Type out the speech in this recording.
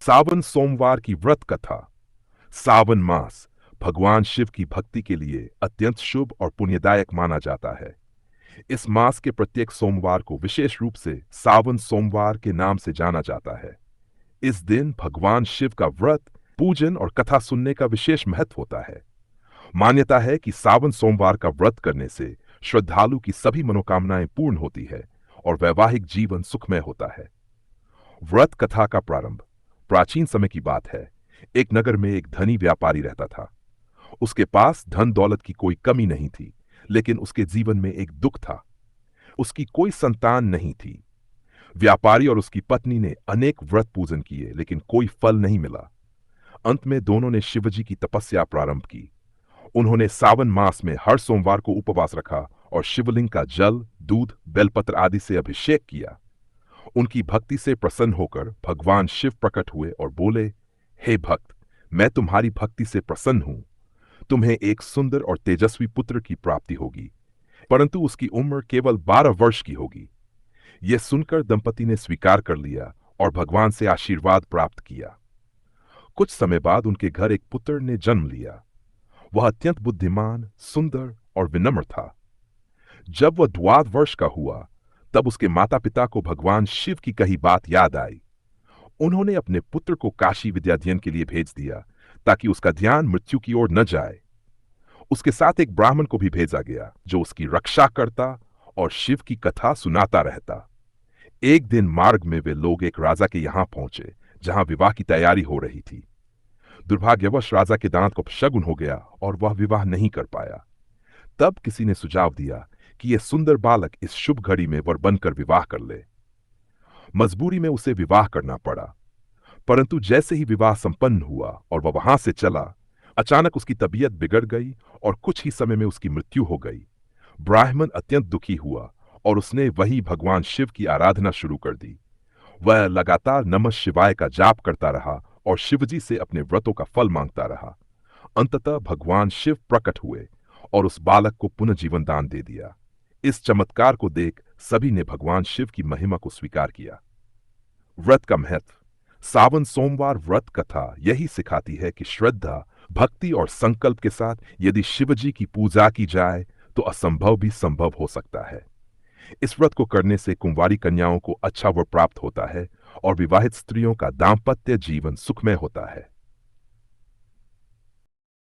सावन सोमवार की व्रत कथा। सावन मास भगवान शिव की भक्ति के लिए अत्यंत शुभ और पुण्यदायक माना जाता है। इस मास के प्रत्येक सोमवार को विशेष रूप से सावन सोमवार के नाम से जाना जाता है। इस दिन भगवान शिव का व्रत, पूजन और कथा सुनने का विशेष महत्व होता है। मान्यता है कि सावन सोमवार का व्रत करने से श्रद्धालु की सभी मनोकामनाएं पूर्ण होती है और वैवाहिक जीवन सुखमय होता है। व्रत कथा का प्रारंभ प्राचीन समय की बात है। एक नगर में एक धनी व्यापारी रहता था। उसके पास धन दौलत की कोई कमी नहीं थी, लेकिन उसके जीवन में एक दुख था। उसकी कोई संतान नहीं थी। व्यापारी और उसकी पत्नी ने अनेक व्रत पूजन किए, लेकिन कोई फल नहीं मिला। अंत में दोनों ने शिवजी की तपस्या प्रारंभ की। उन्होंने सावन मास में हर सोमवार को उपवास रखा और शिवलिंग का जल, दूध, बेलपत्र आदि से अभिषेक किया। उनकी भक्ति से प्रसन्न होकर भगवान शिव प्रकट हुए और बोले, हे भक्त, मैं तुम्हारी भक्ति से प्रसन्न हूं। तुम्हें एक सुंदर और तेजस्वी पुत्र की प्राप्ति होगी, परंतु उसकी उम्र केवल 12 वर्ष की होगी। यह सुनकर दंपति ने स्वीकार कर लिया और भगवान से आशीर्वाद प्राप्त किया। कुछ समय बाद उनके घर एक पुत्र ने जन्म लिया। वह अत्यंत बुद्धिमान, सुंदर और विनम्र था। जब वह 12 वर्ष का हुआ, तब उसके माता पिता को भगवान शिव की कही बात याद आई। उन्होंने अपने पुत्र को काशी विद्याध्ययन के लिए भेज दिया, ताकि उसका ध्यान मृत्यु की ओर न जाए। उसके साथ एक ब्राह्मण को भी भेजा गया, जो उसकी रक्षा करता और शिव की कथा सुनाता रहता। एक दिन मार्ग में वे लोग एक राजा के यहां पहुंचे, जहां विवाह की तैयारी हो रही थी। दुर्भाग्यवश राजा के दांत को अपशगुन हो गया और वह विवाह नहीं कर पाया। तब किसी ने सुझाव दिया कि यह सुंदर बालक इस शुभ घड़ी में वर बनकर विवाह कर ले। मजबूरी में उसे विवाह करना पड़ा। परंतु जैसे ही विवाह संपन्न हुआ और वह वहां से चला, अचानक उसकी तबीयत बिगड़ गई और कुछ ही समय में उसकी मृत्यु हो गई। ब्राह्मण अत्यंत दुखी हुआ और उसने वही भगवान शिव की आराधना शुरू कर दी। वह लगातार नमः शिवाय का जाप करता रहा और शिवजी से अपने व्रतों का फल मांगता रहा। अंततः भगवान शिव प्रकट हुए और उस बालक को पुनः जीवन दान दे दिया। इस चमत्कार को देख सभी ने भगवान शिव की महिमा को स्वीकार किया। व्रत का महत्व। सावन सोमवार व्रत कथा यही सिखाती है कि श्रद्धा, भक्ति और संकल्प के साथ यदि शिवजी की पूजा की जाए तो असंभव भी संभव हो सकता है। इस व्रत को करने से कुंवारी कन्याओं को अच्छा वर प्राप्त होता है और विवाहित स्त्रियों का दाम्पत्य जीवन सुखमय होता है।